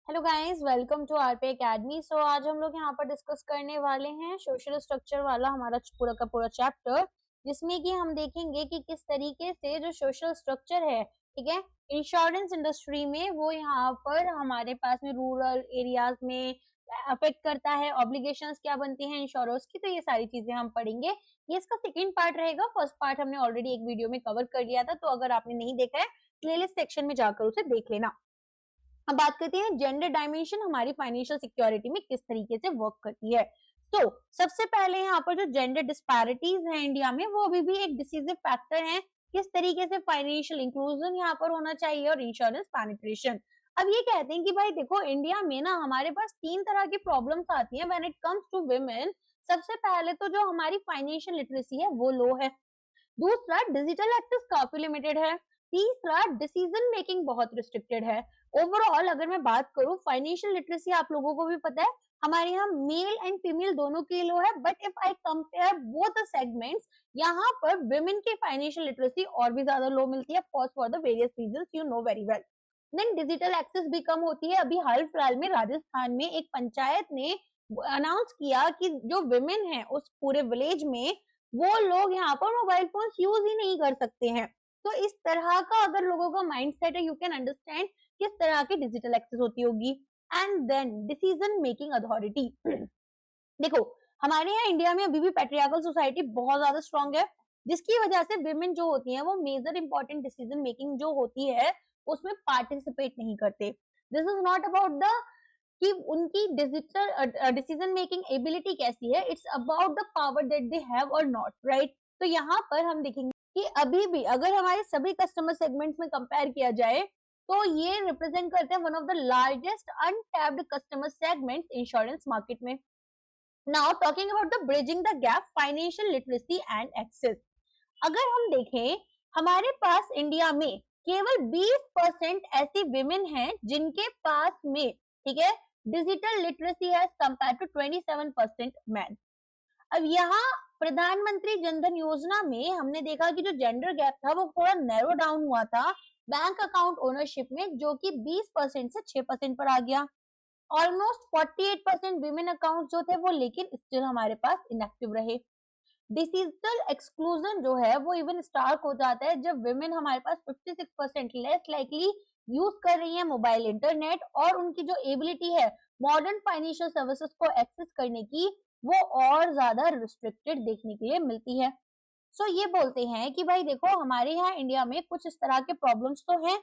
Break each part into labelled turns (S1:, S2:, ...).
S1: Hello guys, welcome to RP academy. So आज हम लोग यहाँ पर डिस्कस करने वाले हैं सोशल स्ट्रक्चर वाला हमारा पूरा का पूरा चैप्टर, जिसमें कि हम देखेंगे कि किस तरीके से जो सोशल स्ट्रक्चर है, ठीक है, इंश्योरेंस इंडस्ट्री में वो यहाँ पर हमारे पास में रूरल एरियाज में अफेक्ट करता है, ऑब्लिगेशंस क्या बनती हैं इंश्योरेंस की। तो ये सारी चीजें हम पढ़ेंगे। ये इसका सेकेंड पार्ट रहेगा। फर्स्ट पार्ट हमने ऑलरेडी एक वीडियो में कवर कर लिया था, तो अगर आपने नहीं देखा है प्लेलिस्ट सेक्शन में जाकर उसे देख लेना। अब बात करते हैं जेंडर डायमेंशन हमारी फाइनेंशियल सिक्योरिटी में किस तरीके से वर्क करती है। तो सबसे पहले यहाँ पर जो जेंडर डिस्पैरिटीज है इंडिया में, वो अभी भी एक डिसीजिव फैक्टर है किस तरीके से फाइनेंशियल इंक्लूजन यहाँ पर होना चाहिए और इंश्योरेंस पेनिट्रेशन। अब ये कहते हैं कि भाई देखो, इंडिया में ना हमारे पास तीन तरह की प्रॉब्लम्स आती हैं when it comes to women. सबसे पहले तो जो हमारी फाइनेंशियल लिटरेसी है वो लो है। दूसरा, डिजिटल एक्सेस काफी लिमिटेड है। तीसरा, डिसीजन मेकिंग बहुत रिस्ट्रिक्टेड है। ओवरऑल अगर मैं बात करूं, फाइनेंशियल लिटरेसी आप लोगों को भी पता है हमारे यहाँ मेल एंड फीमेल दोनों की लो है, but if I compare both the segments, यहाँ पर वुमेन की फाइनेंशियल लिटरेसी और भी ज्यादा लो मिलती है, for the various reasons you know very well. Then digital access भी कम होती है। अभी हाल फिलहाल में राजस्थान में एक पंचायत ने अनाउंस किया कि जो वुमेन है उस पूरे विलेज में, वो लोग यहाँ पर मोबाइल फोन यूज ही नहीं कर सकते हैं। तो इस तरह का अगर लोगों का माइंडसेट है, यू कैन अंडरस्टैंड किस तरह की डिजिटल एक्सेस होती होगी। And then decision making authority. देखो, हमारे यहाँ इंडिया में अभी भी पैट्रियार्कल सोसाइटी बहुत ज्यादा स्ट्रांग है, जिसकी वजह से विमेन जो होती हैं वो मेजर इंपॉर्टेंट डिसीजन मेकिंग जो होती है उसमें पार्टिसिपेट नहीं करते। This is not about the कि उनकी डिजिटल डिसीजन मेकिंग एबिलिटी कैसी है, it's about the power that they have और नॉट, राइट। तो यहाँ पर हम देखेंगे कि अभी भी अगर हमारे सभी कस्टमर सेगमेंट्स में कंपेयर किया जाए, तो ये रिप्रेजेंट करते हैं one of the largest untapped customer segments insurance market में। Now talking about the bridging the gap financial literacy and access. अगर हम देखें, हमारे पास इंडिया में केवल 20% ऐसी विमेन हैं जिनके पास में, ठीक है, डिजिटल लिटरेसी है कंपेयर टू 27% मैन। अब यहाँ प्रधानमंत्री जनधन योजना में हमने देखा कि जो जेंडर गैप था वो थोड़ा नैरो डाउन हुआ था बैंक अकाउंट ओनरशिप में, जो कि 20% से 6% पर आ गया। ऑलमोस्ट 48% विमेन अकाउंट जो थे वो लेकिन स्टिल हमारे पास इनएक्टिव रहे। डिजिटल एक्सक्लूजन जो है वो इवन स्टार्ट हो जाता है जब विमेन हमारे पास 56% लेस लाइकली यूज कर रही है मोबाइल इंटरनेट, और उनकी जो एबिलिटी है मॉडर्न फाइनेंशियल सर्विसेज को एक्सेस करने की, वो और ज्यादा रिस्ट्रिक्टेड देखने के लिए मिलती है। सो ये बोलते हैं कि भाई देखो, हमारे यहाँ इंडिया में कुछ इस तरह के प्रॉब्लम्स तो हैं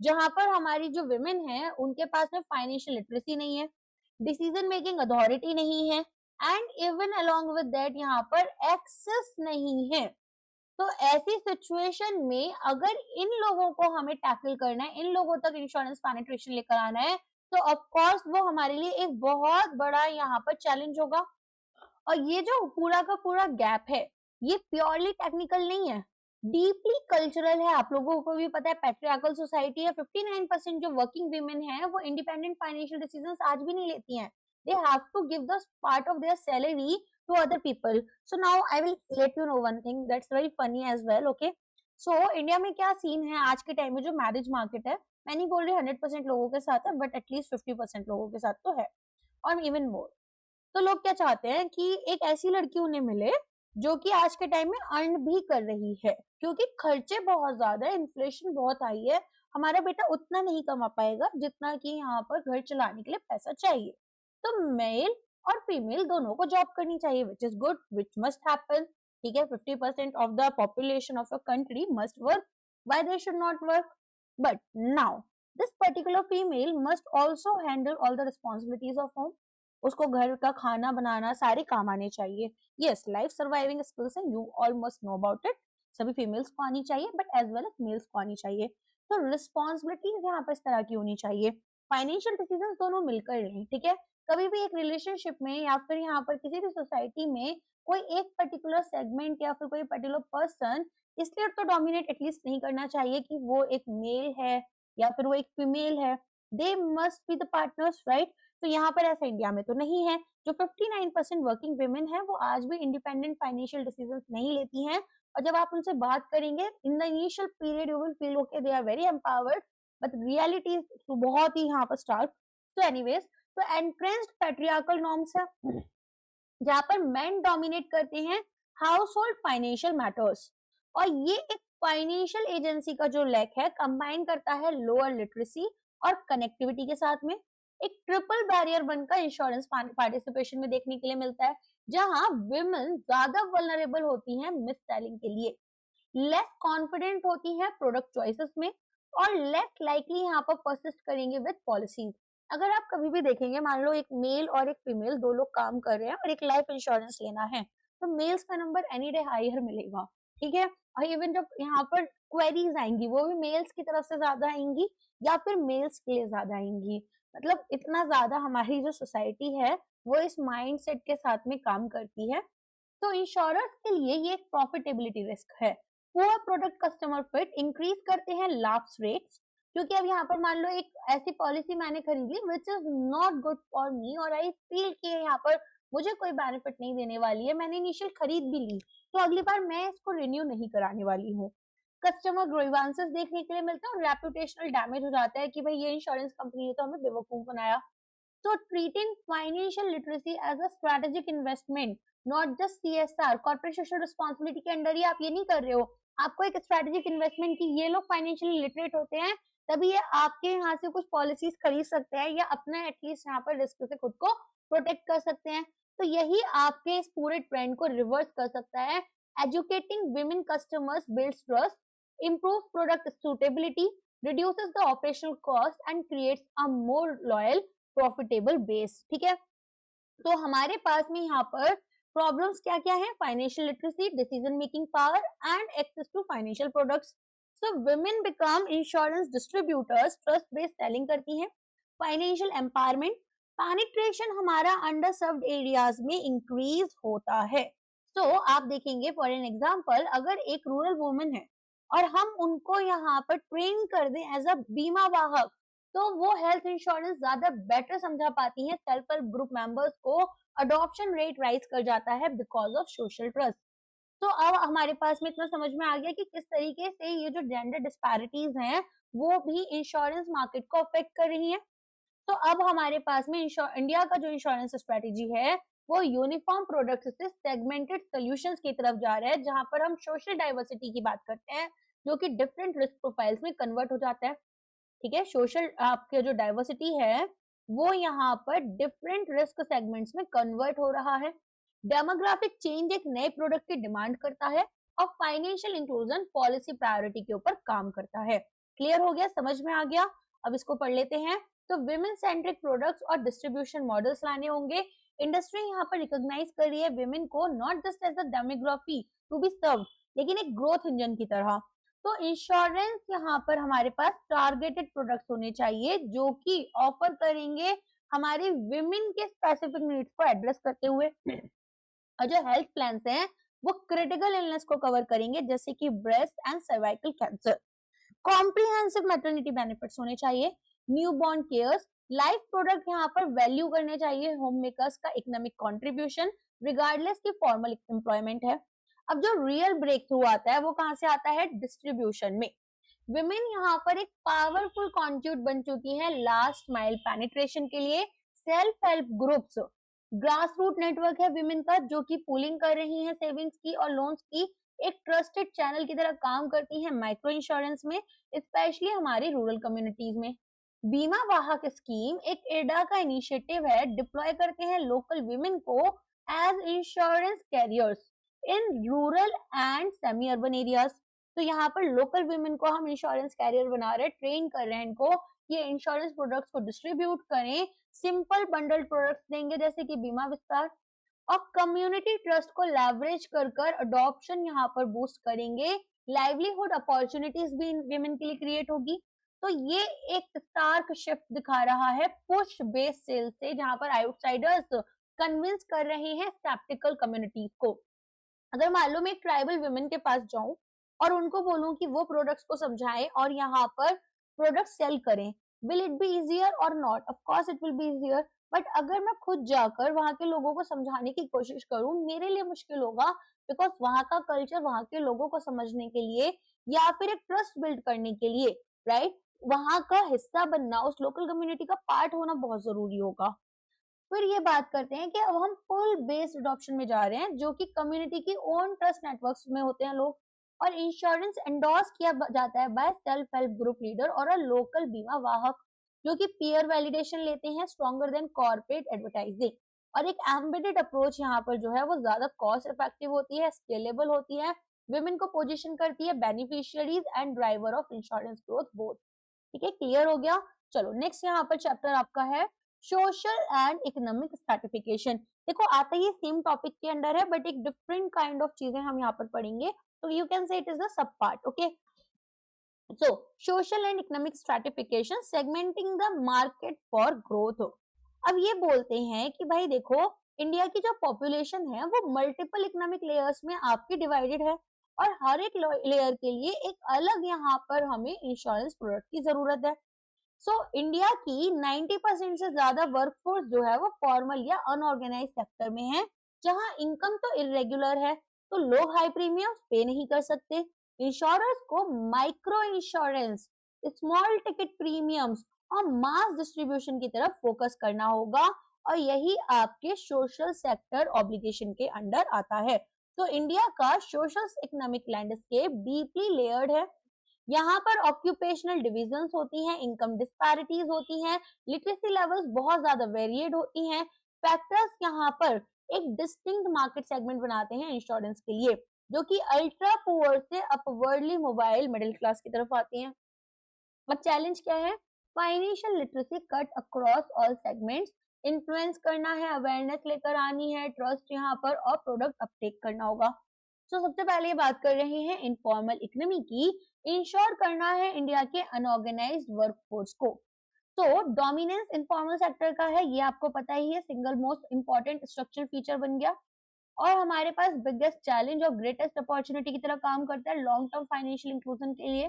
S1: जहां पर हमारी जो विमेन है उनके पास में फाइनेंशियल लिटरेसी नहीं है, डिसीजन मेकिंग अथॉरिटी नहीं है, and even along with that यहाँ पर एक्सेस नहीं है। तो ऐसी सिचुएशन में अगर इन लोगों को हमें टैकल करना है, इन लोगों तक इंश्योरेंस पेनिट्रेशन लेकर आना है, तो ऑफ कोर्स वो हमारे लिए एक बहुत बड़ा यहाँ पर चैलेंज होगा। और ये जो पूरा का पूरा गैप है, ये प्योरली टेक्निकल नहीं है, डीपली कल्चरल है। आप लोगों को भी पता है पैट्रियार्कल सोसाइटी है, 59% जो वर्किंग वीमेन है वो इंडिपेंडेंट फाइनेंशियल डिसीजंस आज भी नहीं लेती हैं। They have to give the part of their salary to other people. So now I will let you know one thing that's very funny as well, okay. सो India में क्या scene है आज के टाइम में, जो मैरिज मार्केट है, मैं नहीं बोल रही 100% लोगों के साथ है, बट एटलीस्ट 50% लोगों के साथ तो है, और इवन मोर। तो लोग क्या चाहते हैं कि एक ऐसी लड़की उन्हें मिले जो कि आज के टाइम में अर्न भी कर रही है, क्योंकि खर्चे बहुत ज्यादा है, इन्फ्लेशन बहुत हाई है, हमारा बेटा उतना नहीं कमा पाएगा जितना कि यहाँ पर घर चलाने के लिए पैसा चाहिए। तो मेल और फीमेल दोनों को जॉब करनी चाहिए, which is good, which must happen, ठीक है। 50% of the population of a country must work, why they should not work. But now this particular female must also handle all the responsibilities of home. उसको घर का खाना बनाना सारे काम आने चाहिए। यस, लाइफ सर्वाइविंग स्किल्स है, you all must know about it, सभी फीमेल्स को आनी चाहिए, but as well as males को आनी चाहिए। तो रिस्पॉन्सिबिलिटीज यहाँ पर इस तरह की होनी चाहिए, फाइनेंशियल डिसीजन दोनों मिलकर लें, ठीक है। कभी भी एक रिलेशनशिप में या फिर यहाँ पर किसी भी सोसाइटी में कोई एक पर्टिकुलर सेगमेंट या फिर कोई पर्टिकुलर पर्सन इसलिए तो डोमिनेट एटलीस्ट नहीं करना चाहिए कि वो एक मेल है या फिर वो एक फीमेल है। They must be the partners, right. तो यहाँ पर ऐसा इंडिया में तो नहीं है। जो 59% वर्किंग वुमेन है वो आज भी इंडिपेंडेंट फाइनेंशियल डिसीजंस नहीं लेती हैं, और जब आप उनसे बात करेंगे in the initial period you will feel okay they are very empowered, but reality बहुत ही यहाँ पर स्टार्क तो एनीवेज, तो एंट्रेंस्ड पैट्रियार्कल नॉर्म्स है जहां पर मेन डोमिनेट करते हैं हाउस होल्ड फाइनेंशियल मैटर्स, और ये एक फाइनेंशियल एजेंसी का जो लैक है कंबाइन करता है लोअर लिटरेसी और कनेक्टिविटी के साथ में। एक ट्रिपल बैरियर बनकर इंश्योरेंस पार्टिसिपेशन में देखने के लिए मिलता है, जहां विमेन ज्यादा वल्नरेबल होती हैं मिस सेलिंग के लिए, लेस कॉन्फिडेंट होती हैं प्रोडक्ट चॉइसेस में, और लेस लाइकली यहाँ पर परसिस्ट करेंगे विद पॉलिसीज। अगर आप कभी भी देखेंगे, मान लो एक मेल और एक फीमेल दो लोग काम कर रहे हैं और एक लाइफ इंश्योरेंस लेना है, तो मेल्स का नंबर एनी डे हायर मिलेगा, ठीक है। और इवन जब यहाँ पर क्वेरीज आएंगी वो भी मेल्स की तरफ से ज्यादा आएंगी या फिर मेल्स के लिए ज्यादा आएंगी। मतलब इतना ज्यादा हमारी जो सोसाइटी है वो इस माइंडसेट के साथ में काम करती है। तो इंश्योरर्स के लिए ये एक प्रॉफिटेबिलिटी रिस्क है। Poor product customer fit increase करते हैं लैप्स रेट्स, क्योंकि अब यहाँ पर मान लो एक ऐसी पॉलिसी मैंने खरीदी which is not good for me, और आई फील कि यहाँ पर मुझे कोई बेनिफिट नहीं देने वाली है, मैंने इनिशियल खरीद भी ली, तो अगली बार मैं इसको रिन्यू नहीं कराने वाली हूँ। कस्टमर ग्रीवांसेस देखने के लिए मिलता है और रेपुटेशनल डैमेज हो जाता है कि भाई ये इंश्योरेंस कंपनी ने तो हमें बेवकूफ बनाया। तो treating financial literacy as a strategic investment, not just CSR, corporate social responsibility के अंडर ही आप ये नहीं कर रहे हो, आपको एक स्ट्रेटेजिक इन्वेस्टमेंट की, ये लोग फाइनेंशियली लिटरेट होते हैं तभी ये आपके यहाँ से कुछ पॉलिसीज खरीद सकते हैं या अपना एटलीस्ट यहाँ पर रिस्क से खुद को प्रोटेक्ट कर सकते हैं। तो यही आपके इस पूरे ट्रेंड को रिवर्स कर सकता है। Educating women customers builds trust, improves product suitability, reduces the operational cost and creates a more loyal profitable base, ठीक है। तो हमारे पास में यहाँ पर प्रॉब्लम्स क्या क्या है, financial literacy, decision making power and access to financial products. So women become insurance distributors, trust based selling करती हैं। फाइनेंशियल एम्पावरमेंट, पेनिट्रेशन हमारा अंडर सर्व्ड एरियाज में इंक्रीज होता है। तो आप देखेंगे फॉर एन एग्जांपल, अगर एक रूरल वुमेन है और हम उनको यहाँ पर ट्रेन कर दें एज अ बीमा वाहक, तो वो हेल्थ इंश्योरेंस ज्यादा बेटर समझा पाती हैं, सेल्फ हेल्प ग्रुप मेंबर्स को अडॉप्शन रेट राइज कर जाता है बिकॉज ऑफ सोशल ट्रस्ट। तो अब हमारे पास में इतना समझ में आ गया कि किस तरीके से ये जो जेंडर डिस्पैरिटीज हैं वो भी इंश्योरेंस मार्केट को अफेक्ट कर रही हैं। तो अब हमारे पास में इंडिया का जो इंश्योरेंस स्ट्रेटेजी है वो यूनिफॉर्म प्रोडक्ट से सेगमेंटेड सोल्यूशंस की तरफ जा रहा है, जहां पर हम सोशल डाइवर्सिटी की बात करते हैं जो कि डिफरेंट रिस्क प्रोफाइल्स में कन्वर्ट हो जाता है, ठीक है। सोशल आपके जो डाइवर्सिटी है वो यहाँ पर डिफरेंट रिस्क सेगमेंट्स में कन्वर्ट हो रहा है। डेमोग्राफिक चेंज एक नए प्रोडक्ट की डिमांड करता है और फाइनेंशियल इंक्लूजन पॉलिसी प्रायोरिटी के ऊपर काम करता है। क्लियर हो गया, समझ में आ गया। अब इसको पढ़ लेते हैं। तो विमेन सेंट्रिक प्रोडक्ट्स और डिस्ट्रीब्यूशन मॉडल्स लाने होंगे। इंडस्ट्री यहाँ पर रिकॉग्नाइज कर रही है विमेन को not just as a demography to be serve, लेकिन एक ग्रोथ इंजन की तरह। तो इंश्योरेंस यहाँ पर हमारे पास टारगेटेड प्रोडक्ट्स होने चाहिए जो कि ऑफर करेंगे हमारी विमेन के स्पेसिफिक नीड्स को एड्रेस करते हुए। और जो हेल्थ प्लान हैं वो क्रिटिकल इलनेस को कवर करेंगे जैसे कि breast and cervical cancer. Comprehensive maternity benefits होने चाहिए, न्यूबॉर्न केयर्स, लाइफ प्रोडक्ट यहाँ पर वैल्यू करने चाहिए होम मेकर्स का इकोनॉमिक कंट्रीब्यूशन रिगार्डलेस की फॉर्मल एम्प्लॉयमेंट है। अब जो रियल ब्रेक थ्रू आता है वो कहां से आता है, डिस्ट्रीब्यूशन में। विमेन यहाँ पर एक पावरफुल कॉन्ट्रीब्यूट बन चुकी है लास्ट माइल पेनिट्रेशन के लिए। Self help groups, grass root network है विमेन का जो कि पूलिंग कर रही है सेविंग्स की और लोन्स की, एक ट्रस्टेड चैनल की तरह काम करती है माइक्रो इंश्योरेंस में, स्पेशली हमारी रूरल कम्युनिटीज में। बीमा वाहक स्कीम एक एडा का इनिशिएटिव है, डिप्लॉय करते हैं लोकल विमेन को as insurance carriers in rural and semi urban areas. तो यहाँ पर लोकल विमेन को हम इंश्योरेंस कैरियर बना रहे हैं, ट्रेन कर रहे हैं इनको, ये इंश्योरेंस प्रोडक्ट्स को डिस्ट्रीब्यूट करें, सिंपल बंडल प्रोडक्ट्स देंगे जैसे कि बीमा विस्तार, और कम्युनिटी ट्रस्ट को लेवरेज कर अडॉप्शन यहाँ पर बूस्ट करेंगे, लाइवलीहुड अपॉर्चुनिटीज भी विमेन के लिए क्रिएट होगी। तो ये एक स्टार्क शिफ्ट दिखा रहा है पुश बेस्ड सेल्स से, जहां पर आउटसाइडर्स कन्विंस कर रहे हैं स्केप्टिकल कम्युनिटीज को। अगर मान लो मैं एक ट्राइबल वुमेन के पास जाऊं और उनको बोलूं कि वो प्रोडक्ट्स को समझाएं और यहाँ पर प्रोडक्ट सेल करें, विल इट बी इजियर और not? Of course it will be easier, but अगर मैं खुद जाकर वहां के लोगों को समझाने की कोशिश करूं मेरे लिए मुश्किल होगा, बिकॉज वहां का कल्चर वहां के लोगों को समझने के लिए या फिर एक ट्रस्ट बिल्ड करने के लिए, राइट, वहां का हिस्सा बनना, उस लोकल कम्युनिटी का पार्ट होना बहुत जरूरी होगा। फिर ये बात करते हैं कि अब हम फुल बेस्ड अडॉप्शन में जा रहे हैं, जो कि कम्युनिटी की ओन ट्रस्ट नेटवर्क्स में होते हैं लोग, और इंश्योरेंस एंडोर्स किया जाता है by self help group leader और अ लोकल बीमा वाहक, जो कि पीयर वैलिडेशन लेते हैं स्ट्रॉन्गर देन कॉर्पोरेट एडवर्टाइजिंग। और एक एम्बेडेड अप्रोच यहाँ पर जो है वो ज्यादा कॉस्ट इफेक्टिव होती है, स्केलेबल होती है, विमेन को पोजीशन करती है beneficiaries and driver of insurance growth both. ठीक है, क्लियर हो गया। चलो नेक्स्ट यहाँ पर चैप्टर आपका है सोशल एंड इकोनॉमिक स्ट्रैटिफिकेशन। देखो आता ही सेम टॉपिक के अंडर है, बट एक डिफरेंट काइंड ऑफ चीजें हम यहाँ पर पढ़ेंगे, तो you can say it is the sub part. Okay, so social and economic stratification segmenting the market for growth. अब ये बोलते हैं कि भाई देखो, इंडिया की जो पॉपुलेशन है वो मल्टीपल इकोनॉमिक लेयर्स में आपकी डिवाइडेड है, और हर एक लेयर के लिए एक अलग यहाँ पर हमें इंश्योरेंस प्रोडक्ट की जरूरत है। सो इंडिया की 90% से ज्यादा वर्कफोर्स जो है वो फॉर्मल या अनऑर्गेनाइज सेक्टर में है, जहां इनकम तो इरेगुलर है, तो लोग हाई प्रीमियम पे नहीं कर सकते। इंश्योरर्स को micro insurance, small ticket premiums और मास डिस्ट्रीब्यूशन की तरफ फोकस करना होगा, और यही आपके सोशल सेक्टर ऑब्लिगेशन के अंडर आता है। तो इंडिया का social economic landscape deeply layered है। यहाँ पर ऑक्यूपेशनल डिविजन्स होती हैं, इनकम डिस्पैरिटीज होती हैं, लिटरेसी लेवल्स बहुत ज्यादा वेरिएड होती हैं। फैक्टर्स यहाँ पर एक डिस्टिंक्ट मार्केट सेगमेंट बनाते हैं इंश्योरेंस के लिए, जो कि अल्ट्रा पुअर से अपवर्डली मोबाइल मिडिल क्लास की तरफ आते हैं। अब चैलेंज क्या है? Financial literacy cut across all segments, influence करना है, अवेयरनेस लेकर आनी है, ट्रस्ट यहाँ पर, और प्रोडक्ट अपटेक करना होगा। तो सबसे पहले ये बात कर रहे हैं इनफॉर्मल इकोनॉमी की। इंश्योर करना है इंडिया के अनऑर्गेनाइज्ड वर्कफोर्स को। तो डोमिनेंस इनफॉर्मल सेक्टर का है, ये आपको पता ही है, single most important structural feature बन गया, और हमारे पास बिगेस्ट चैलेंज और ग्रेटेस्ट अपॉर्चुनिटी की तरह काम करता है लॉन्ग टर्म फाइनेंशियल इंक्लूजन के लिए।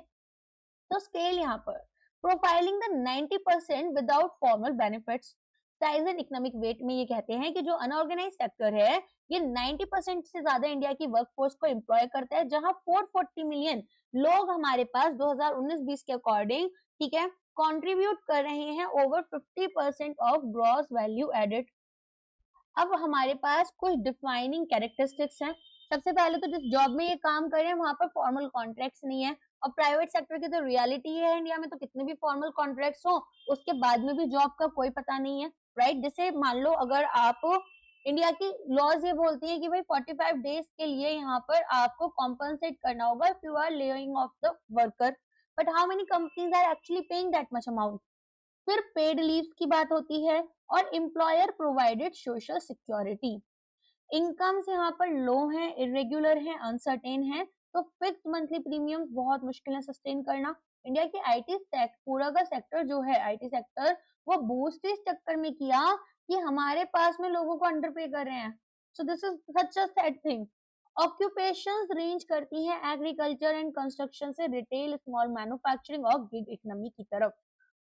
S1: तो स्केल यहाँ पर profiling the 90% without formal benefits, size and economic weight में ये कहते हैं कि जो अनऑर्गेनाइज सेक्टर है ये 90% से ज्यादा इंडिया की वर्कफोर्स को एम्प्लॉय करता है, जहां 440 मिलियन लोग हमारे पास 2019-20 के अकॉर्डिंग, ठीक है, कंट्रीब्यूट कर रहे हैं over 50% of gross value added. अब हमारे पास कुछ डिफाइनिंग कैरेक्टरिस्टिक्स हैं। सबसे पहले तो जिस जॉब में ये काम कर रहे हैं वहां पर फॉर्मल कॉन्ट्रैक्ट्स नहीं है, और प्राइवेट सेक्टर की तो रियलिटी है इंडिया में, तो कितने भी फॉर्मल कॉन्ट्रैक्ट्स हो उसके बाद में भी जॉब का कोई पता नहीं है, राइट। जैसे मान लो अगर आप, इंडिया की लॉज ये बोलती है कि भाई 45 डेज के लिए यहाँ पर आपको कॉम्पनसेट करना होगा if you are laying off the worker, but how many companies are actually paying that much amount. फिर पेड लीव की बात होती है, और employer provided social security. Incomes यहाँ पर लो है, इरेगुलर है, अनसर्टेन है, तो फिक्स मंथली प्रीमियम बहुत मुश्किल है सस्टेन करना। इंडिया की आईटी पूरा का सेक्टर जो है, आईटी सेक्टर, वो बूस्ट इस चक्कर में किया कि हमारे पास में लोगों को अंडर पे कर रहे हैं। So this is such a sad thing. Occupations range करती हैं एग्रीकल्चर एंड कंस्ट्रक्शन से रिटेल, स्मॉल मैन्युफैक्चरिंग और गिग इकोनॉमी की तरफ।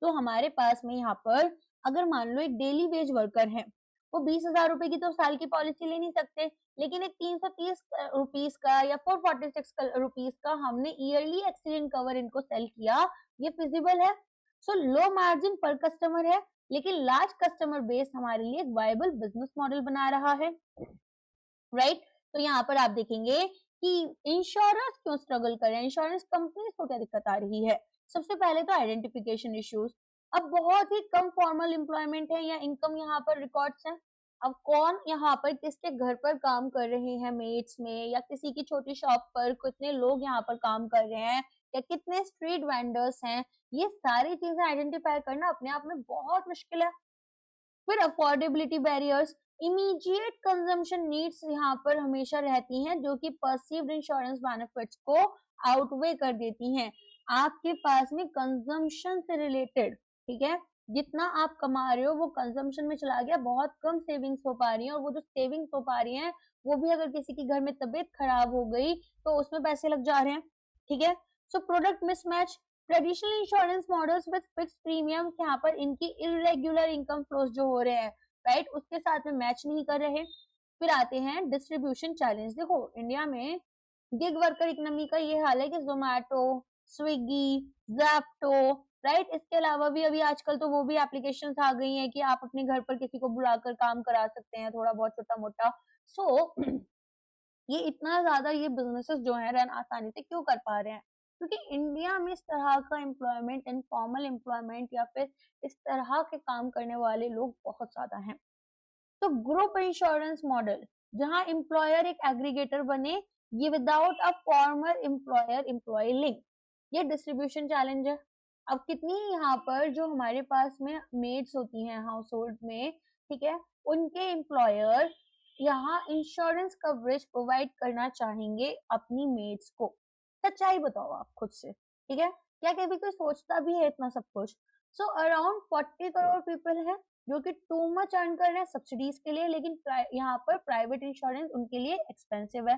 S1: तो हमारे पास में यहाँ पर अगर मान लो एक डेली वेज वर्कर है, वो 20,000 रुपए की तो साल की पॉलिसी ले नहीं सकते, लेकिन एक 330 रुपीज का या 446 रुपीज का हमने ईयरली एक्सीडेंट कवर इनको सेल किया, ये फिजिबल है। सो लो मार्जिन पर कस्टमर है, लेकिन लार्ज कस्टमर बेस हमारे लिए एक वायबल बिजनेस मॉडल बना रहा है, राइट। तो यहाँ पर आप देखेंगे कि इंश्योरेंस क्यों स्ट्रगल कर रहे हैं, इंश्योरेंस कंपनीज को क्या दिक्कत आ रही है। सबसे पहले तो आइडेंटिफिकेशन इश्यूज। अब बहुत ही कम फॉर्मल एम्प्लॉयमेंट है या इनकम यहाँ पर रिकॉर्ड्स हैं। अब कौन यहाँ पर किसके घर पर काम कर रहे हैं, मेट्स में या किसी की छोटी शॉप पर कितने लोग यहाँ पर काम कर रहे हैं, या कितने स्ट्रीट वेंडर्स हैं, ये सारी चीजें आइडेंटिफाई करना अपने आप में बहुत मुश्किल है। फिर affordability barriers, immediate consumption needs यहाँ पर हमेशा रहती हैं, जो कि परसीव्ड इंश्योरेंस बेनिफिट्स को आउटवे कर देती हैं। आपके पास में कंजम्पशन से रिलेटेड, ठीक है, जितना आप कमा रहे हो वो कंजम्पशन में चला गया, बहुत कम सेविंग्स हो पा रही है, और वो जो सेविंग्स हो पा रही हैं वो भी अगर किसी के घर में तबीयत खराब हो गई तो उसमें पैसे लग जा रहे हैं, ठीक है। So product mismatch, traditional insurance models with fix premium यहाँ पर इनकी इरेगुलर इनकम फ्लोज जो हो रहे हैं, राइट, उसके साथ में मैच नहीं कर रहे। फिर आते हैं डिस्ट्रीब्यूशन चैलेंज। देखो इंडिया में गिग वर्कर इकोनॉमी का ये हाल है कि जोमैटो, स्विगी, जैप्टो, राइट। इसके अलावा भी अभी आजकल तो वो भी एप्लीकेशंस आ गई हैं कि आप अपने घर पर किसी को बुलाकर काम करा सकते हैं, थोड़ा बहुत छोटा-मोटा। सो ये इतना ज़्यादा ये बिज़नेसेस जो हैं रन आसानी से क्यों कर पा रहे हैं? क्योंकि इंडिया में इस तरह का एम्प्लॉयमेंट, इनफॉर्मल एम्प्लॉयमेंट या फिर इस तरह के काम करने वाले लोग बहुत ज़्यादा हैं। तो ग्रुप इंश्योरेंस मॉडल, जहाँ एम्प्लॉयर एक एग्रीगेटर बने, ये without a formal employer employee link, ये डिस्ट्रीब्यूशन चैलेंज है। अब कितनी यहाँ पर जो हमारे पास में मेड्स होती हैं हाउस होल्ड में, ठीक है, उनके एम्प्लॉयर यहाँ इंश्योरेंस कवरेज प्रोवाइड करना चाहेंगे अपनी मेड्स को। सच्चाई बताओ आप खुद से, ठीक है, क्या कभी कोई सोचता भी है इतना सब कुछ? सो अराउंड 40 करोड़ पीपल है जो कि टू मच अर्न कर रहे हैं सब्सिडीज के लिए, लेकिन यहाँ पर प्राइवेट इंश्योरेंस उनके लिए एक्सपेंसिव है।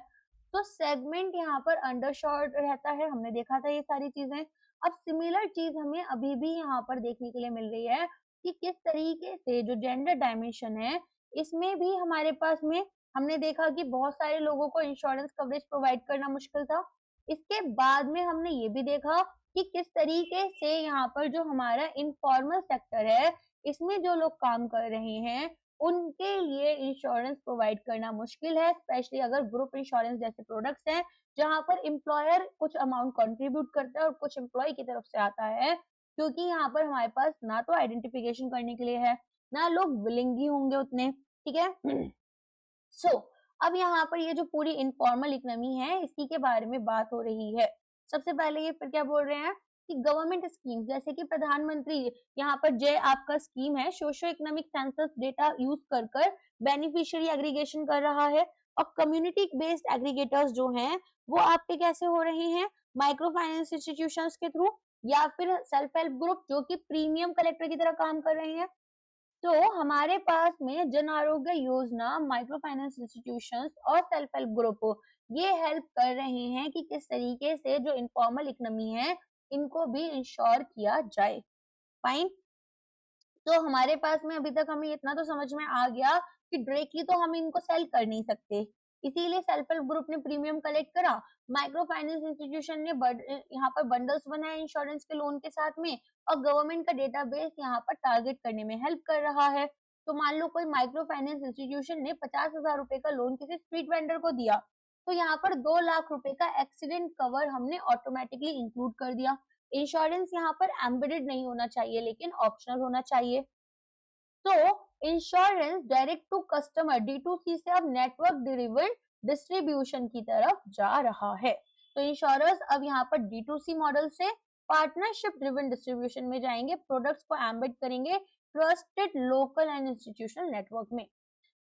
S1: तो सेगमेंट यहाँ पर अंडरशॉर्ट रहता है, हमने देखा था ये सारी चीजें। अब सिमिलर चीज हमें अभी भी यहाँ पर देखने के लिए मिल रही है कि किस तरीके से जो जेंडर डायमेंशन है, इसमें भी हमारे पास में हमने देखा कि बहुत सारे लोगों को इंश्योरेंस कवरेज प्रोवाइड करना मुश्किल था। इसके बाद में हमने ये भी देखा कि किस तरीके से यहाँ पर जो हमारा इनफॉर्मल सेक्टर है, इसमें जो लोग काम कर रहे हैं, उनके लिए इंश्योरेंस प्रोवाइड करना मुश्किल है, स्पेशली अगर ग्रुप इंश्योरेंस जैसे प्रोडक्ट्स हैं, जहाँ पर एम्प्लॉयर कुछ अमाउंट कंट्रीब्यूट करता है और कुछ एम्प्लॉय की तरफ से आता है, क्योंकि यहाँ पर हमारे पास ना तो आइडेंटिफिकेशन करने के लिए है, ना लोग विलिंग ही होंगे उतने, ठीक है। सो अब यहाँ पर ये जो पूरी इनफॉर्मल इकोनॉमी है, इसी के बारे में बात हो रही है। सबसे पहले ये फिर क्या बोल रहे हैं कि गवर्नमेंट स्कीम जैसे कि प्रधानमंत्री, यहाँ पर जय आपका स्कीम है, socio economic census data use कर कर बेनिफिशियरी एग्रीगेशन कर रहा है। और कम्युनिटी बेस्ड एग्रीगेटर्स जो हैं वो आपके कैसे हो रहे हैं, माइक्रो फाइनेंस इंस्टीट्यूशंस के थ्रू या फिर सेल्फ हेल्प ग्रुप जो कि प्रीमियम कलेक्टर की तरह काम कर रहे हैं। तो हमारे पास में Jan Arogya Yojana, micro finance institutions और सेल्फ हेल्प ग्रुप ये हेल्प कर रहे हैं कि किस तरीके से जो इनफॉर्मल इकोनॉमी है, इनको भी इंश्योर किया जाए। फाइन। तो हमारे पास में अभी तक हमें इतना तो समझ में आ गया कि डायरेक्टली तो हम इनको सेल कर नहीं सकते, इसीलिए सेल्फ हेल्प ग्रुप ने प्रीमियम कलेक्ट करा, माइक्रो फाइनेंस इंस्टीट्यूशन ने यहाँ पर बंडल्स बनाए इंश्योरेंस के लोन के साथ में, और गवर्नमेंट का डेटाबेस यहाँ पर टारगेट करने में हेल्प कर रहा है। तो मान लो कोई माइक्रो फाइनेंस इंस्टीट्यूशन ने 50,000 रुपए का लोन किसी स्ट्रीट वेंडर को दिया, तो यहाँ पर 2 लाख रुपए का एक्सीडेंट कवर हमने ऑटोमेटिकली इंक्लूड कर दिया। इंश्योरेंस यहाँ पर एम्बेडेड नहीं होना चाहिए, लेकिन ऑप्शनल होना चाहिए। तो insurance direct to customer D2C से अब नेटवर्क ड्रिवन डिस्ट्रीब्यूशन की तरफ जा रहा है। तो इंश्योरर्स अब यहाँ पर D2C मॉडल से पार्टनरशिप ड्रिवन डिस्ट्रीब्यूशन में जाएंगे, प्रोडक्ट्स को एम्बेड करेंगे trusted local and institutional network में।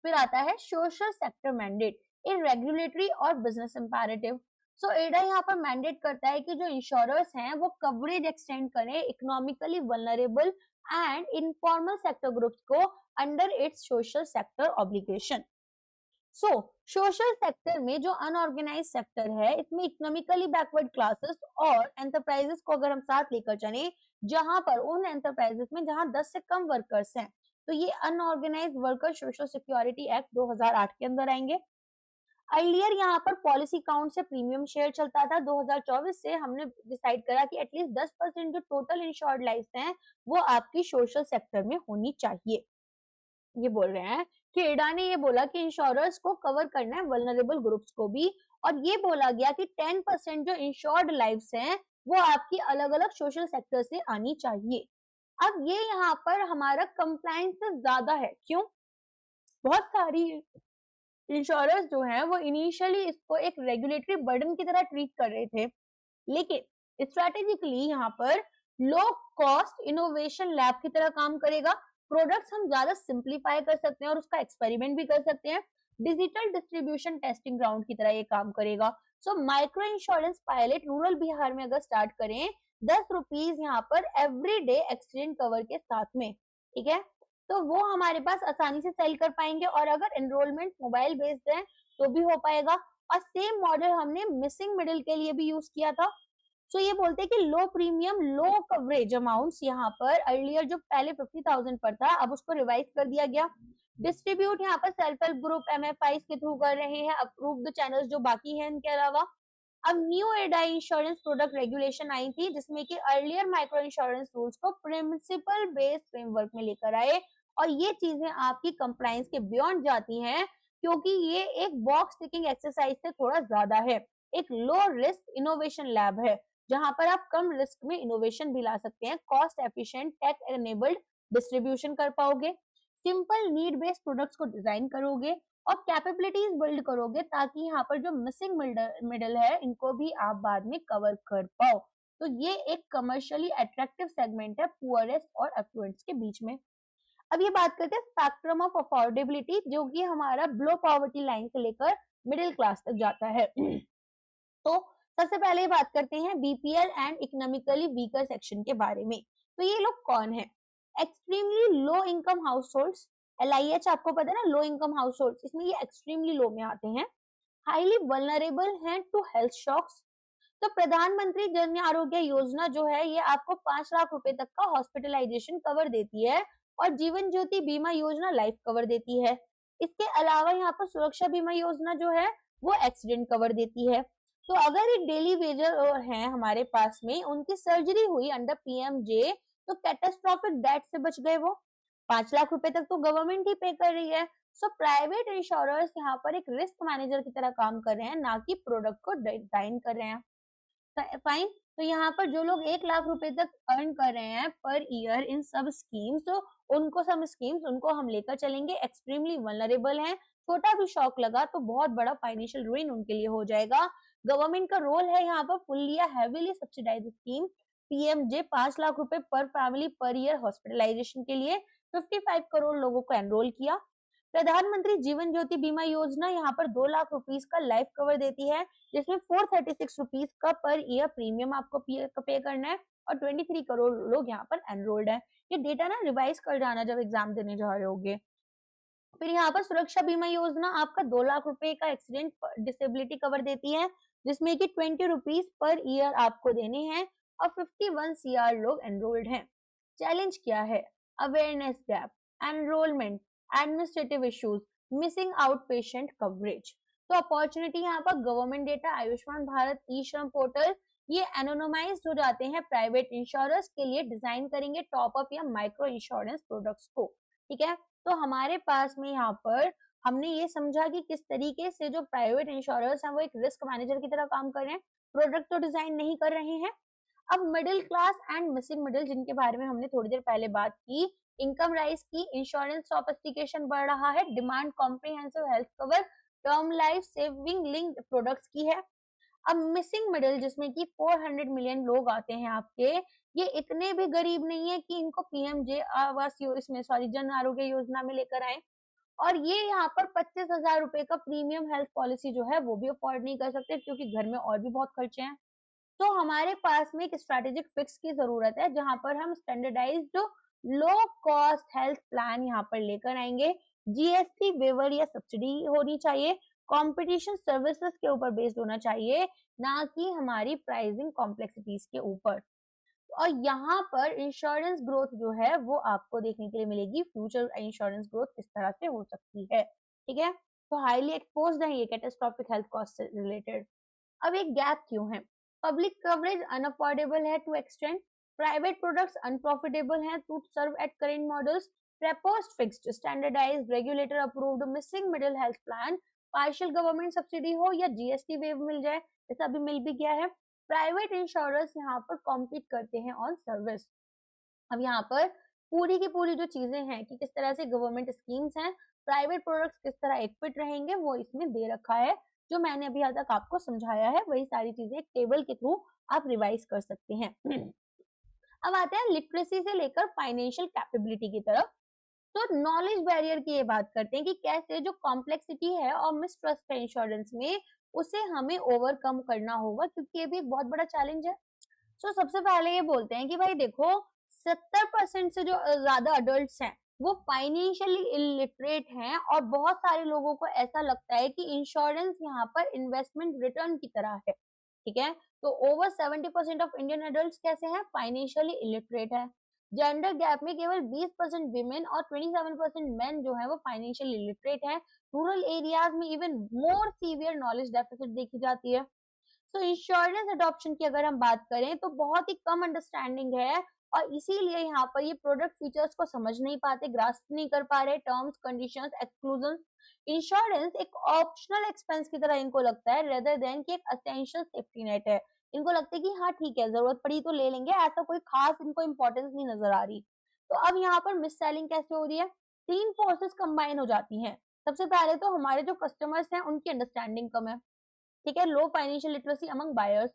S1: फिर आता है सोशल सेक्टर मैंडेट इन रेगुलेटरी और बिजनेस इंपैरेटिव। सो एडा यहाँ पर मैंडेट करता है कि जो इंश्योरर्स हैं वो कवरेज एक्सटेंड करें economically vulnerable and informal sector groups को under its social sector obligation. So social sector में जो अनऑर्गेनाइज सेक्टर है, इसमें इकोनॉमिकली बैकवर्ड क्लासेस और एंटरप्राइजेस को अगर हम साथ लेकर चले, जहां पर उन एंटरप्राइजेस में जहां 10 से कम वर्कर्स हैं, तो ये unorganise worker social security act 2008 के अंदर आएंगे। अर्लियर यहाँ पर पॉलिसी काउंट से प्रीमियम शेयर चलता था। 2024 से हमने डिसाइड करा कि एटलीस्ट 10% जो टोटल इंश्योर्ड लाइफ हैं वो आपकी सोशल सेक्टर में होनी चाहिए। ये बोल रहे हैं कि एडा ने ये बोला कि इंश्योरर्स को कवर करना है वल्नरेबल ग्रुप्स को भी, और ये बोला गया कि 10% जो इंश्योर्ड लाइफ्स हैं वो आपकी अलग अलग सोशल सेक्टर से आनी चाहिए। अब ये यहाँ पर हमारा कंप्लायंस से ज्यादा है, क्यों? बहुत सारी इंश्योरर्स जो हैं वो इनिशियली इसको एक रेगुलेटरी बर्डन की तरह ट्रीट कर रहे थे, लेकिन स्ट्रेटेजिकली यहाँ पर लो कॉस्ट इनोवेशन लैब की तरह काम करेगा। प्रोडक्ट्स हम ज्यादा सिंप्लीफाई कर सकते हैं और उसका एक्सपेरिमेंट भी कर सकते हैं। डिजिटल डिस्ट्रीब्यूशन टेस्टिंग ग्राउंड की तरह ये काम करेगा। So micro insurance pilot rural Bihar में अगर स्टार्ट करें 10 रुपीज यहाँ पर एवरी डे एक्सीडेंट कवर के साथ में, ठीक है, तो वो हमारे पास आसानी से सेल कर पाएंगे। और अगर एनरोलमेंट मोबाइल बेस्ड है तो भी हो पाएगा। और सेम मॉडल हमने मिसिंग मिडिल के लिए भी यूज किया था। सो ये बोलते हैं कि लो प्रीमियम लो कवरेज अमाउंट्स यहाँ पर अर्लियर जो पहले 50,000 पर था, अब उसको रिवाइज कर दिया गया। डिस्ट्रीब्यूट यहाँ पर सेल्फ हेल्प ग्रुप MFIs के थ्रू कर रहे हैं, अप्रूव्ड चैनल्स जो बाकी हैं इनके अलावा। अब न्यू एडा इंश्योरेंस प्रोडक्ट रेगुलेशन आई थी, जिसमें कि अर्लियर माइक्रो इंश्योरेंस रूल्स को प्रिंसिपल बेस्ड फ्रेमवर्क में लेकर आए, और ये चीजें आपकी कंप्लायंस के बियॉन्ड जाती हैं, क्योंकि ये एक बॉक्स टिकिंग एक्सरसाइज से थोड़ा ज्यादा है। एक लो रिस्क इनोवेशन लैब है, जहां पर आप कम रिस्क में इनोवेशन भी ला सकते हैं, cost efficient tech enabled distribution कर पाओगे, सिंपल नीड बेस्ड प्रोडक्ट्स को डिजाइन करोगे और कैपेबिलिटीज बिल्ड करोगे, ताकि यहाँ पर जो मिसिंग मिडल है इनको भी आप बाद में कवर कर पाओ। तो ये एक कमर्शियली अट्रैक्टिव सेगमेंट है पुअरेस्ट और एफ्लुएंट्स के बीच में। अब ये बात करते हैं स्पेक्ट्रम ऑफ अफोर्डेबिलिटी, जो कि हमारा बिलो पॉवर्टी लाइन से लेकर मिडिल क्लास तक जाता है। तो सबसे पहले बात करते हैं BPL and economically weaker section के बारे में। तो ये लोग कौन है? Extremely low income house holds, LIH आपको पता है ना, लो इनकम हाउस होल्ड्स, इसमें ये एक्सट्रीमली लो में आते हैं। हाईली वल्नरेबल हैं टू हेल्थ शॉक्स। तो प्रधानमंत्री जन आरोग्य योजना जो है, ये आपको 5 लाख रुपए तक का हॉस्पिटलाइजेशन कवर देती है, और जीवन ज्योति बीमा योजना लाइफ कवर देती है। इसके अलावा यहाँ पर सुरक्षा बीमा योजना जो है वो एक्सीडेंट कवर देती है। तो अगर एक डेली वेजर है हमारे पास में, उनकी सर्जरी हुई अंडर PMJ, तो कैटास्ट्रोफिक डेथ से बच गए वो, 5 लाख रुपए तक तो गवर्नमेंट ही पे कर रही है। सो प्राइवेट इंश्योरर्स यहाँ पर एक रिस्क मैनेजर की तरह काम कर रहे हैं, ना कि प्रोडक्ट को डिजाइन कर रहे हैं। फाइन। तो यहाँ पर जो लोग 1 लाख रुपए तक अर्न कर रहे हैं पर ईयर इन सब स्कीम्स, तो उनको सब स्कीम्स उनको हम लेकर चलेंगे। एक्सट्रीमली वल्नरेबल हैं, छोटा भी शॉक लगा तो बहुत बड़ा फाइनेंशियल रुइन उनके लिए हो जाएगा। गवर्नमेंट का रोल है यहाँ पर फुल्ली या heavily subsidise scheme PMJ, 5 lakh रुपए per family per year hospitalisation के लिए 55 करोड़ लोगों को एनरोल किया। प्रधानमंत्री जीवन ज्योति बीमा योजना यहाँ पर 2 लाख रुपीस का लाइफ कवर देती है, जिसमें 436 रुपीस का पर ईयर प्रीमियम आपको पे करना है, और 23 करोड़ लोग यहाँ पर एनरोल्ड है। ये डेटा ना रिवाइज कर जाना जब एग्जाम देने जा रहे होगे। फिर यहाँ पर सुरक्षा बीमा योजना आपका 2 लाख रुपए का एक्सीडेंट डिसेबिलिटी कवर देती है, जिसमें कि 20 रुपीस पर ईयर आपको देने हैं, और 51 CR लोग एनरोल्ड हैं। चैलेंज क्या है? Awareness gap, enrolment, administrative issues, missing out patient coverage. तो अपॉर्चुनिटी यहाँ पर गवर्नमेंट डेटा, आयुष्मान भारत, ई श्रम पोर्टल, ये एनोनिमाइज्ड हो जाते हैं प्राइवेट इंश्योरेंस के लिए, डिजाइन करेंगे टॉप अप या माइक्रो इंश्योरेंस प्रोडक्ट्स को। ठीक है, तो हमारे पास में यहाँ पर हमने ये समझा कि किस तरीके से जो प्राइवेट इंश्योरर्स हैं वो एक रिस्क मैनेजर की तरह काम कर रहे हैं, प्रोडक्ट तो डिजाइन नहीं कर रहे हैं। अब middle class and missing middle, जिनके बारे में हमने थोड़ी देर पहले बात की, इनकम राइज की, इंश्योरेंस सोफिस्टिकेशन बढ़ रहा है, demand comprehensive health cover, term life saving linked products की है। अब मिसिंग मिडिल, जिसमें कि 400 मिलियन लोग आते हैं आपके, ये इतने भी गरीब नहीं है कि इनको PMJ आवास इसमें जन आरोग्य योजना में लेकर आए, और ये यहाँ पर 25,000 रुपए का प्रीमियम हेल्थ पॉलिसी जो है वो भी अफोर्ड नहीं कर सकते, क्योंकि घर में और भी बहुत खर्चे हैं। तो हमारे पास में एक स्ट्रेटेजिक फिक्स की जरूरत है, जहां पर हम standardised low cost health plan यहाँ पर लेकर आएंगे। GST वेवर या सब्सिडी होनी चाहिए, कंपटीशन सर्विसेज के ऊपर बेस्ड होना चाहिए, ना कि हमारी प्राइसिंग कॉम्प्लेक्सिटीज के ऊपर। और यहाँ पर इंश्योरेंस ग्रोथ जो है वो आपको देखने के लिए मिलेगी, फ्यूचर इंश्योरेंस ग्रोथ किस तरह से हो सकती है। ठीक है, तो हाईली एक्सपोज्ड है ये कैटास्ट्रोफिक हेल्थ कॉस्ट से रिलेटेड। अब एक गैप क्यों है? पब्लिक कवरेज अनअफोर्डेबल है to extend, private products unprofitable हैं to serve at current models, proposed fixed standardised regulator approved missing middle health plan, partial government subsidy हो या GST वेव मिल जाए, जैसा अभी मिल भी गया है। प्राइवेट इंश्योरर्स यहाँ पर कॉम्पीट करते हैं ऑन सर्विस। अब यहाँ पर पूरी की पूरी जो चीजें हैं कि किस तरह से गवर्नमेंट स्कीम्स हैं, प्राइवेट प्रोडक्ट्स किस तरह एक फिट रहेंगे, वो इसमें दे रखा है। जो मैंने अभी तक आपको समझाया है वही सारी चीजें एक टेबल के थ्रू आप रिवाइज कर सकते हैं। अब आते हैं लिटरेसी से लेकर फाइनेंशियल कैपेबिलिटी की तरफ। तो नॉलेज बैरियर की ये बात करते हैं कि कैसे जो कॉम्प्लेक्सिटी है और मिसट्रस्ट है इंश्योरेंस में, उसे हमें ओवरकम करना होगा, क्योंकि ये भी एक बहुत बड़ा चैलेंज है। सो सबसे पहले ये बोलते हैं कि भाई देखो, 70% से जो ज्यादा अडल्ट्स हैं वो फाइनेंशियली इलिटरेट हैं, और बहुत सारे लोगों को ऐसा लगता है कि इंश्योरेंस यहाँ पर इन्वेस्टमेंट रिटर्न की तरह है। ठीक है, तो ओवर 70% ऑफ इंडियन एडल्ट्स कैसे हैं? फाइनेंशियली इलिटरेट है। जेंडर गैप में केवल 20% विमेन और 27% मेन जो है वो फाइनेंशियली इलिटरेट है। रूरल एरियाज में even more severe knowledge deficit देखी जाती है। सो इंश्योरेंस अडॉप्शन की अगर हम बात करें तो बहुत ही कम अंडरस्टैंडिंग है और इसीलिए यहाँ पर ये प्रोडक्ट फीचर्स को समझ नहीं पाते, ग्रास्प नहीं कर पा रहे, टर्म्स, कंडीशंस, एक्सक्लूजन। इंश्योरेंस एक ऑप्शनल एक्सपेंस की तरह इनको लगता है रेदर देन कि एक एसेंशियल सेफ्टी नेट है। इनको लगता है कि हाँ ठीक है, जरूरत पड़ी तो ले लेंगे, ऐसा कोई खास इनको इंपॉर्टेंस नहीं नजर आ रही। तो अब यहाँ पर मिस सेलिंग कैसे हो रही है? तीन फोर्सेस कंबाइन हो जाती हैं। सबसे पहले तो हमारे जो कस्टमर्स हैं उनकी अंडरस्टैंडिंग कम है, ठीक है, लो फाइनेंशियल लिटरेसी अमंग बायर्स।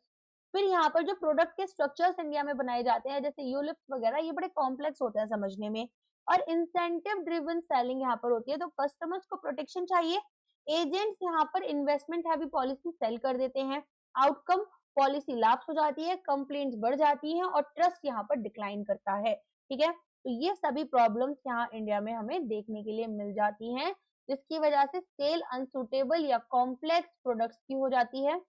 S1: फिर यहाँ पर जो प्रोडक्ट के स्ट्रक्चर्स इंडिया में बनाए जाते हैं जैसे यूलिप्स वगैरह, ये बड़े कॉम्प्लेक्स होते हैं समझने में। और इंसेंटिव ड्रिवन सेलिंग यहाँ पर होती है, तो कस्टमर्स को प्रोटेक्शन चाहिए, एजेंट्स यहाँ पर इन्वेस्टमेंट हैवी पॉलिसी सेल कर देते हैं, आउटकम पॉलिसी लैप्स हो जाती है, कंप्लेंट्स बढ़ जाती हैं और ट्रस्ट यहाँ पर डिक्लाइन करता है, ठीक है। तो ये सभी प्रॉब्लम्स यहाँ इंडिया में हमें देखने के लिए मिल जाती हैं, जिसकी वजह से सेल अनसुटेबल या कॉम्प्लेक्स प्रोडक्ट्स की हो जाती है,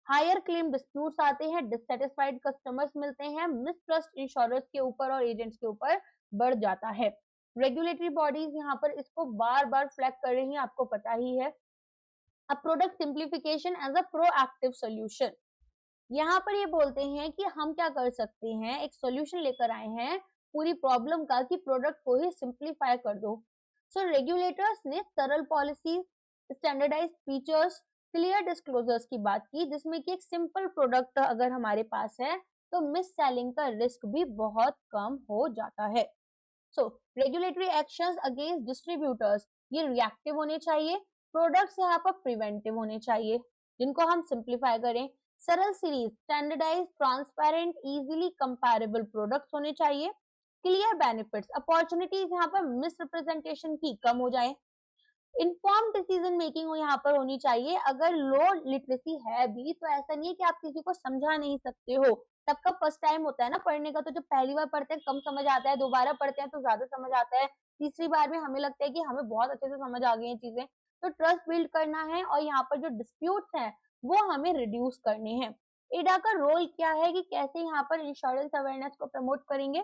S1: हायर क्लेम डिस्प्यूट्स आते हैं, डिससेटिस्फाइड कस्टमर्स मिलते हैं, मिसट्रस्ट इंश्योरेंस के ऊपर और एजेंट्स के ऊपर बढ़ जाता है। रेगुलेटरी बॉडीज यहाँ पर इसको बार बार फ्लैग कर रही हैं, आपको पता ही है। अब product simplification as a proactive solution, यहाँ पर ये बोलते हैं कि हम क्या कर सकते हैं, एक सोल्यूशन लेकर आए हैं पूरी प्रॉब्लम का कि प्रोडक्ट को ही सिंप्लीफाई कर दो। सो रेगुलेटर्स ने सरल policy, standardised features, clear disclosures की बात की, जिसमें कि एक सिंपल प्रोडक्ट अगर हमारे पास है तो मिस सेलिंग का रिस्क भी बहुत कम हो जाता है। सो रेगुलेटरी एक्शंस अगेंस्ट डिस्ट्रीब्यूटर्स, ये रिएक्टिव होने चाहिए, प्रोडक्ट्स यहाँ पर प्रिवेंटिव होने चाहिए जिनको हम सिंप्लीफाई करें। सरल series, standardise, transparent, easily comparable products होने चाहिए, क्लियर बेनिफिट्स, अपॉर्चुनिटीज यहाँ पर मिसरिप्रेजेंटेशन की कम हो जाए, इन्फॉर्म डिसीजन मेकिंग यहाँ पर होनी चाहिए। अगर लो लिटरेसी है भी तो ऐसा नहीं है कि आप किसी को समझा नहीं सकते हो, सबका फर्स्ट टाइम होता है ना पढ़ने का, तो जब पहली बार पढ़ते हैं कम समझ आता है, दोबारा पढ़ते हैं तो ज्यादा समझ आता है, तीसरी बार में हमें लगता है कि हमें बहुत अच्छे से समझ आ गई हैं चीजें। तो ट्रस्ट बिल्ड करना है और यहाँ पर जो डिस्प्यूट्स हैं वो हमें रिड्यूस करने हैं। एडा का रोल क्या है कि कैसे यहाँ पर इंश्योरेंस अवेयरनेस को प्रमोट करेंगे?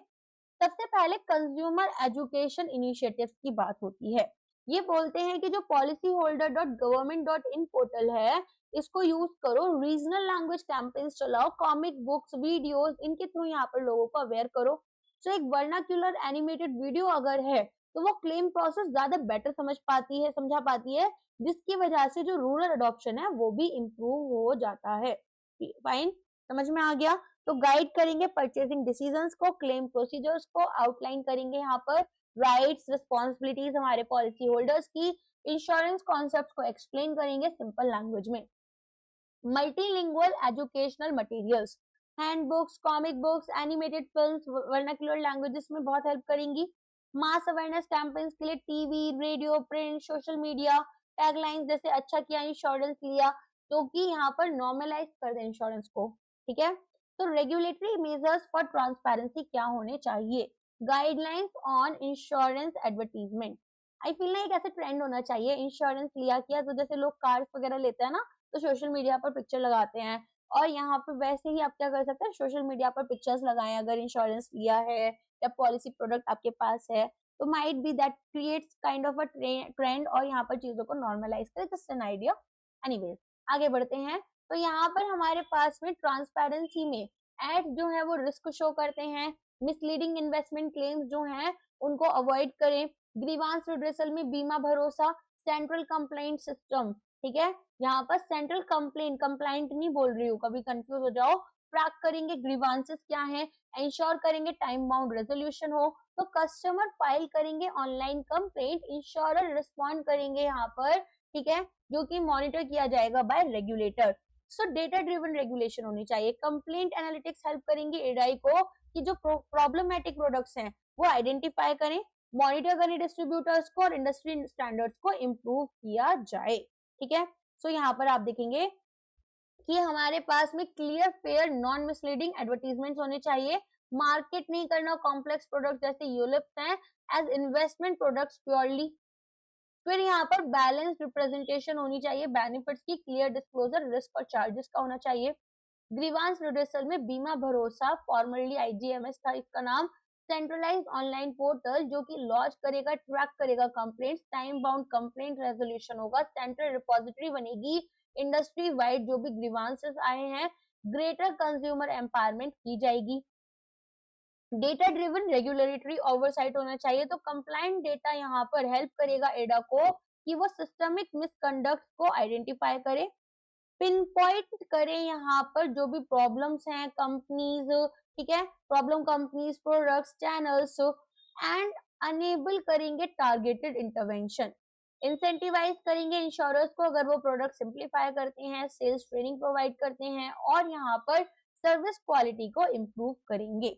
S1: सबसे पहले कंज्यूमर एजुकेशन इनिशिएटिव्स की बात होती है। ये बोलते हैं कि जो policyholder.government.in पोर्टल है इसको यूज करो, रीजनल लैंग्वेज कैंपेन्स चलाओ, कॉमिक बुक्स, वीडियोस, इनके थ्रू यहाँ पर लोगों को अवेयर करो। तो एक वर्नाक्यूलर एनिमेटेड वीडियो अगर है तो वो क्लेम प्रोसेस ज्यादा बेटर समझा पाती है, जिसकी वजह से जो रूरल अडॉप्शन है वो भी इम्प्रूव हो जाता है। फाइन, समझ में आ गया? तो गाइड करेंगे परचेसिंग डिसीजंस को, क्लेम प्रोसीजर्स को, आउटलाइन करेंगे यहाँ पर राइट्स, रिस्पॉन्सिबिलिटीज हमारे पॉलिसी होल्डर्स की, इंश्योरेंस कॉन्सेप्ट को एक्सप्लेन करेंगे सिंपल लैंग्वेज में। Multilingual educational materials, handbooks, comic books, animated films vernacular languages में बहुत हेल्प करेंगी। मास अवेयरनेस कैंपेन्स के लिए TV, radio, print, social media, taglines जैसे अच्छा किया इंश्योरेंस लिया, तो कि यहाँ पर नॉर्मलाइज कर दे इंश्योरेंस को, ठीक है। तो रेगुलेटरी मेजर्स फॉर ट्रांसपेरेंसी क्या होने चाहिए? Guidelines on insurance advertisement, I feel ना एक ऐसा ट्रेंड होना चाहिए, इंश्योरेंस लिया किया तो जैसे लोग कार्स वगैरह लेते हैं ना तो सोशल मीडिया पर पिक्चर लगाते हैं, और यहाँ पर वैसे ही आप क्या कर सकते हैं, सोशल मीडिया पर पिक्चर्स लगाएं अगर इंश्योरेंस लिया है या पॉलिसी प्रोडक्ट आपके पास है, तो might be that creates kind of a trend और यहाँ पर चीजों को नॉर्मलाइज करे, जस्ट एन आइडिया। एनीवेज आगे बढ़ते हैं। तो यहाँ पर हमारे पास में ट्रांसपेरेंसी में एड्स जो है वो रिस्क शो करते हैं, मिसलीडिंग इन्वेस्टमेंट क्लेम्स जो हैं उनको अवॉइड करें, ग्रीवांस रिड्रेसल में बीमा भरोसा, सेंट्रल कंप्लेंट सिस्टम, ठीक है, यहाँ पर सेंट्रल कंप्लेंट नहीं बोल रही हूँ, कभी कंफ्यूज हो जाओ, ट्रैक करेंगे ग्रीवांसेस क्या है, इंश्योर करेंगे टाइम बाउंड रेजोल्यूशन हो, तो कस्टमर फाइल करेंगे ऑनलाइन कंप्लेंट, इंश्योरर रिस्पॉन्ड करेंगे यहाँ पर, ठीक है, जो कि मॉनिटर किया जाएगा by regulator. So data driven regulation होनी चाहिए, कंप्लेंट एनालिटिक्स हेल्प करेंगे एडाई को कि जो प्रॉब्लमेटिक प्रोडक्ट्स हैं वो आइडेंटिफाई करें, मॉनिटर करें डिस्ट्रीब्यूटर्स को और इंडस्ट्री स्टैंडर्ड्स को इम्प्रूव किया जाए, ठीक है। सो यहाँ पर आप देखेंगे कि हमारे पास में clear, fair, non misleading advertisement होने चाहिए, मार्केट नहीं करना कॉम्प्लेक्स प्रोडक्ट जैसे यूलिप्स हैं एज इन्वेस्टमेंट प्रोडक्ट्स प्योरली। फिर यहाँ पर बैलेंस रिप्रेजेंटेशन होनी चाहिए, बेनिफिट्स की क्लियर डिस्क्लोजर, रिस्क और चार्जेस का होना चाहिए। ग्रीवांस रिड्रेसल में बीमा भरोसा, फॉर्मरली आईजीएमएस था इसका नाम, सेंट्रलाइज्ड ऑनलाइन पोर्टल जो कि लॉन्च करेगा, ट्रैक करेगा complaints, time bound complaint resolution होगा, सेंट्रल रिपोजिटरी बनेगी, इंडस्ट्री वाइड जो भी ग्रीवांसेस आए हैं, ग्रेटर कंज्यूमर एम्पावरमेंट की जाएगी। डेटा ड्रिवन रेगुलेटरी ओवरसाइट होना चाहिए, तो कंप्लाइंट डेटा यहाँ पर हेल्प करेगा एडा को कि वो सिस्टमिक मिसकंडक्ट को आइडेंटिफाई करे, पिन पॉइंट करें यहाँ पर जो भी प्रॉब्लम्स हैं कंपनीज, ठीक है, problem companies, products, channels, and enable करेंगे टारगेटेड इंटरवेंशन, इंसेंटिवाइज करेंगे इंश्योरर्स को अगर वो प्रोडक्ट सिंप्लीफाई करते हैं, सेल्स ट्रेनिंग प्रोवाइड करते हैं, और यहाँ पर सर्विस क्वालिटी को इम्प्रूव करेंगे।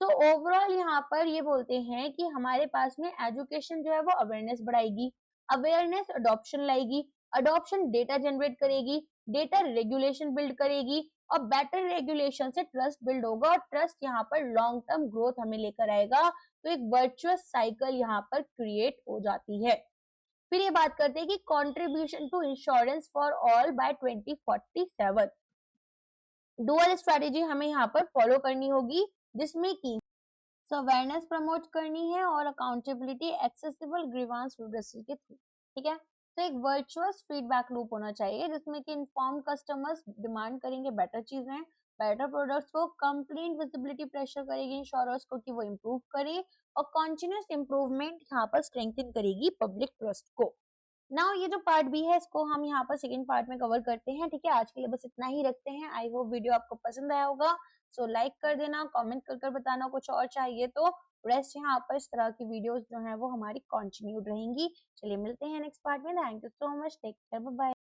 S1: तो ओवरऑल यहाँ पर ये बोलते हैं कि हमारे पास में एजुकेशन जो है वो अवेयरनेस बढ़ाएगी, अवेयरनेस अडॉप्शन लाएगी, अडॉप्शन डेटा जनरेट करेगी, डेटा रेगुलेशन बिल्ड करेगी, और बेटर रेगुलेशन से ट्रस्ट बिल्ड होगा, और ट्रस्ट यहाँ पर लॉन्ग टर्म ग्रोथ हमें लेकर आएगा। तो एक वर्चुअस साइकिल यहाँ पर क्रिएट हो जाती है। फिर ये बात करते हैं कि contribution to insurance for all by 2047, dual strategy हमें यहाँ पर फॉलो करनी होगी, जिसमें कि अवेयरनेस प्रमोट करनी है और अकाउंटेबिलिटी एक्सेसिबल ग्रीवांस रिड्रेसल के थ्रू, ठीक है। तो एक वर्चुअस फीडबैक लूप होना चाहिए जिसमें कि इन्फॉर्म कस्टमर्स डिमांड करेंगे बेटर चीजें, बेटर प्रोडक्ट्स को, कंप्लेंट विजिबिलिटी प्रेशर करेगी इंश्योरर्स को कि वो इम्प्रूव करे, और कॉन्टिन्यूस इम्प्रूवमेंट यहाँ पर स्ट्रेंथन करेगी पब्लिक ट्रस्ट को। नाउ ये जो पार्ट बी है इसको हम यहाँ पर सेकंड पार्ट में कवर करते हैं, ठीक है। आज के लिए बस इतना ही रखते हैं। आई होप वीडियो आपको पसंद आया होगा, सो लाइक कर देना, कमेंट कर बताना कुछ और चाहिए तो। रेस्ट यहाँ पर इस तरह की वीडियोस जो हैं वो हमारी कंटिन्यूड रहेंगी। चलिए मिलते हैं नेक्स्ट पार्ट में। Thank you so much, take care, bye bye.